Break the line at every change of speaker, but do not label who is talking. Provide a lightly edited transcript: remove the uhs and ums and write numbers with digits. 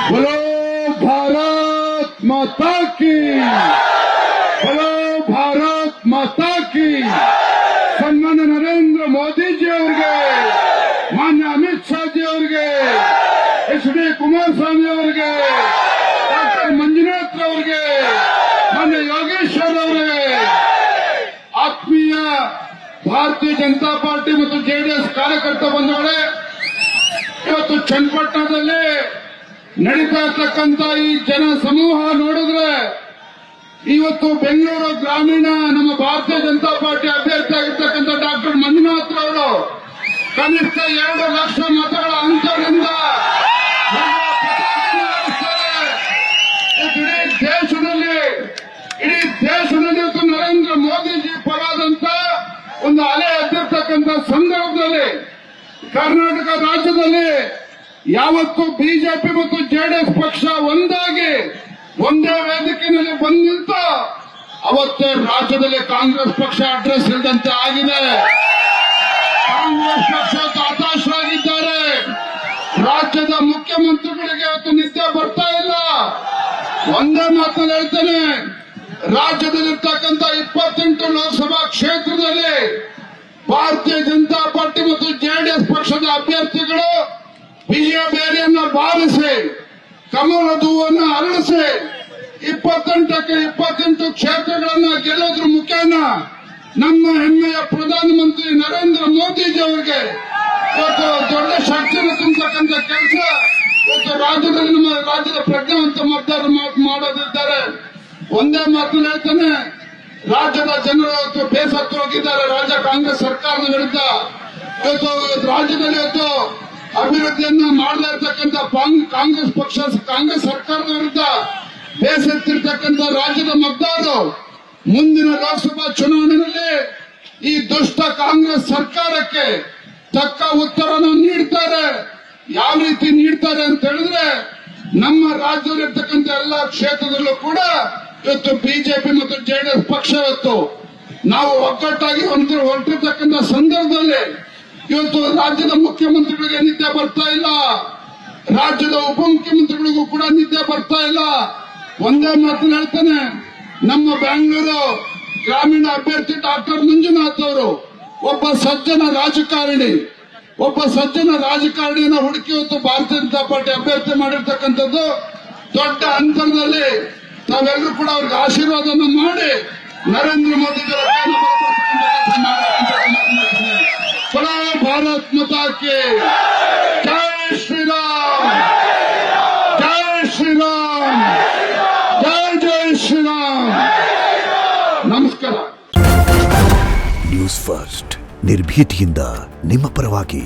बोलो भारत माता की, बोलो भारत माता की। ಸನ್ಮಾನ್ಯ ನರೇಂದ್ರ ಮೋದಿಜಿ ಅವರಿಗೆ, ಮಾನ್ಯ ಅಮಿತ್ ಶಾ ಜಿ ಅವರಿಗೆ, ಎಚ್.ಡಿ. ಕುಮಾರಸ್ವಾಮಿ ಅವರಿಗೆ, ಡಾಕ್ಟರ್ ಮಂಜುನಾಥ್ ಅವರಿಗೆ, ಮಾನ್ಯ ಯೋಗೇಶ್ವರ್ ಅವರಿಗೆ, ಆತ್ಮೀಯ ಭಾರತೀಯ ಜನತಾ ಪಾರ್ಟಿ ಮತ್ತು ಜೆಡಿಎಸ್ ಕಾರ್ಯಕರ್ತ ಬಂಧುಗಳೇ, ಇವತ್ತು ಚನ್ನಪಟ್ಟಣದಲ್ಲಿ ನಡೀತಾ ಇರ್ತಕ್ಕಂಥ ಈ ಜನ ಸಮೂಹ ನೋಡಿದ್ರೆ ಇವತ್ತು ಬೆಂಗಳೂರು ಗ್ರಾಮೀಣ ನಮ್ಮ ಭಾರತೀಯ ಜನತಾ ಪಾರ್ಟಿ ಅಭ್ಯರ್ಥಿ ಆಗಿರ್ತಕ್ಕಂಥ ಡಾಕ್ಟರ್ ಮಂಜುನಾಥ್ ಅವರು ಕನಿಷ್ಠ 2 ಲಕ್ಷ ಮತಗಳ ಅಂತರದಿಂದ ಇಡೀ ದೇಶದಲ್ಲಿ ಇವತ್ತು ನರೇಂದ್ರ ಮೋದಿಜಿ ಪರವಾದಂತ ಒಂದು ಅಲೆ ಎದ್ದಿರ್ತಕ್ಕಂಥ ಸಂದರ್ಭದಲ್ಲಿ ಕರ್ನಾಟಕ ರಾಜ್ಯದಲ್ಲಿ ಯಾವತ್ತು ಬಿಜೆಪಿ ಮತ್ತು ಜೆಡಿಎಸ್ ಪಕ್ಷ ಒಂದಾಗಿ ಒಂದೇ ವೇದಿಕೆಯಲ್ಲಿ ಬಂದು ನಿಂತ ಅವತ್ತೇ ರಾಜ್ಯದಲ್ಲಿ ಕಾಂಗ್ರೆಸ್ ಪಕ್ಷ ಅಡ್ರೆಸ್ ಇಲ್ಲದಂತೆ ಆಗಿದೆ. ಕಾಂಗ್ರೆಸ್ ಪಕ್ಷ ಹತಾಶರಾಗಿದ್ದಾರೆ. ರಾಜ್ಯದ ಮುಖ್ಯಮಂತ್ರಿಗಳಿಗೆ ಇವತ್ತು ನಿದ್ದೆ ಬರ್ತಾ ಇಲ್ಲ. ಒಂದೇ ಮಾತನ್ನು ಹೇಳ್ತೇನೆ, ರಾಜ್ಯದಲ್ಲಿರ್ತಕ್ಕಂಥ 28 ಲೋಕಸಭಾ ಕ್ಷೇತ್ರದಲ್ಲಿ ಭಾರತೀಯ ಜನತಾ ಪಾರ್ಟಿ ಮತ್ತು ಜೆಡಿಎಸ್ ಪಕ್ಷದ ಅಭ್ಯರ್ಥಿಗಳು ಬಿಳಿಯ ಬೇರೆಯನ್ನ ಬಾರಿಸಿ ಕಮಲದ ಹೂವನ್ನು ಅರಳಿಸಿ 28ಕ್ಕೆ 28 ಕ್ಷೇತ್ರಗಳನ್ನ ಗೆಲ್ಲೋದ್ರ ಮುಖೇನ ನಮ್ಮ ಹೆಮ್ಮೆಯ ಪ್ರಧಾನಮಂತ್ರಿ ನರೇಂದ್ರ ಮೋದಿಜಿ ಅವರಿಗೆ ಇವತ್ತು ದೊಡ್ಡ ಶಕ್ತಿಯನ್ನು ತುಂಬತಕ್ಕಂಥ ಕೆಲಸ ಇವತ್ತು ರಾಜ್ಯದಲ್ಲಿ ನಮ್ಮ ರಾಜ್ಯದ ಪ್ರಜ್ಞಾವಂತ ಮತದಾರರು ಮಾಡೋದಿದ್ದಾರೆ. ಒಂದೇ ಮಾತು ಹೇಳ್ತಾನೆ, ರಾಜ್ಯದ ಜನರು ಇವತ್ತು ಬೇಸತ್ತು ಹೋಗಿದ್ದಾರೆ ರಾಜ್ಯ ಕಾಂಗ್ರೆಸ್ ಸರ್ಕಾರದ ವಿರುದ್ಧ. ಇವತ್ತು ರಾಜ್ಯದಲ್ಲಿ ಇವತ್ತು ಅಭಿವೃದ್ಧಿಯನ್ನ ಮಾಡದೇ ಇರತಕ್ಕಂಥ ಕಾಂಗ್ರೆಸ್ ಪಕ್ಷ ಕಾಂಗ್ರೆಸ್ ಸರ್ಕಾರದ ವಿರುದ್ಧ ಬೇಸತ್ತಿರ್ತಕ್ಕಂಥ ರಾಜ್ಯದ ಮತದಾರರು ಮುಂದಿನ ಲೋಕಸಭಾ ಚುನಾವಣೆಯಲ್ಲಿ ಈ ದುಷ್ಟ ಕಾಂಗ್ರೆಸ್ ಸರ್ಕಾರಕ್ಕೆ ತಕ್ಕ ಉತ್ತರವನ್ನು ನೀಡ್ತಾರೆ. ಯಾವ ರೀತಿ ನೀಡ್ತಾರೆ ಅಂತ ಹೇಳಿದ್ರೆ, ನಮ್ಮ ರಾಜ್ಯದಲ್ಲಿರ್ತಕ್ಕಂಥ ಎಲ್ಲಾ ಕ್ಷೇತ್ರದಲ್ಲೂ ಕೂಡ ಇವತ್ತು ಬಿಜೆಪಿ ಮತ್ತು ಜೆಡಿಎಸ್ ಪಕ್ಷ ಇವತ್ತು ನಾವು ಒಗ್ಗಟ್ಟಾಗಿ ಹೊರಟಿರ್ತಕ್ಕಂಥ ಸಂದರ್ಭದಲ್ಲಿ ಇವತ್ತು ರಾಜ್ಯದ ಮುಖ್ಯಮಂತ್ರಿಗಳಿಗೆ ನಿದ್ದೆ ಬರ್ತಾ ಇಲ್ಲ, ರಾಜ್ಯದ ಉಪಮುಖ್ಯಮಂತ್ರಿಗಳಿಗೂ ಕೂಡ ನಿದ್ದೆ ಬರ್ತಾ ಇಲ್ಲ. ಒಂದೇ ಮಾತನ್ನು ಹೇಳ್ತಾನೆ, ನಮ್ಮ ಬೆಂಗಳೂರು ಗ್ರಾಮೀಣ ಅಭ್ಯರ್ಥಿ ಡಾಕ್ಟರ್ ಮಂಜುನಾಥ್ ಅವರು ಒಬ್ಬ ಸಜ್ಜನ ರಾಜಕಾರಣಿಯನ್ನು ಹುಡುಕಿ ಇವತ್ತು ಭಾರತೀಯ ಜನತಾ ಪಾರ್ಟಿ ಅಭ್ಯರ್ಥಿ ಮಾಡಿರ್ತಕ್ಕಂಥದ್ದು ದೊಡ್ಡ ಅಂತರದಲ್ಲಿ ತಾವೆಲ್ಲರೂ ಕೂಡ ಅವ್ರಿಗೆ ಆಶೀರ್ವಾದವನ್ನು ಮಾಡಿ ನರೇಂದ್ರ ಮೋದಿ ಭಾರತ್ ಮಾತಾ ಕಿ ಜೈ ಶ್ರೀರಾಮ್, ಜೈ ಶ್ರೀರಾಮ್, ಜೈ ಶ್ರೀರಾಮ್. ನಮಸ್ಕಾರ.
ನ್ಯೂಸ್ ಫಸ್ಟ್ ನಿರ್ಭೀತಿಯಿಂದ ನಿಮ್ಮ ಪರವಾಗಿ.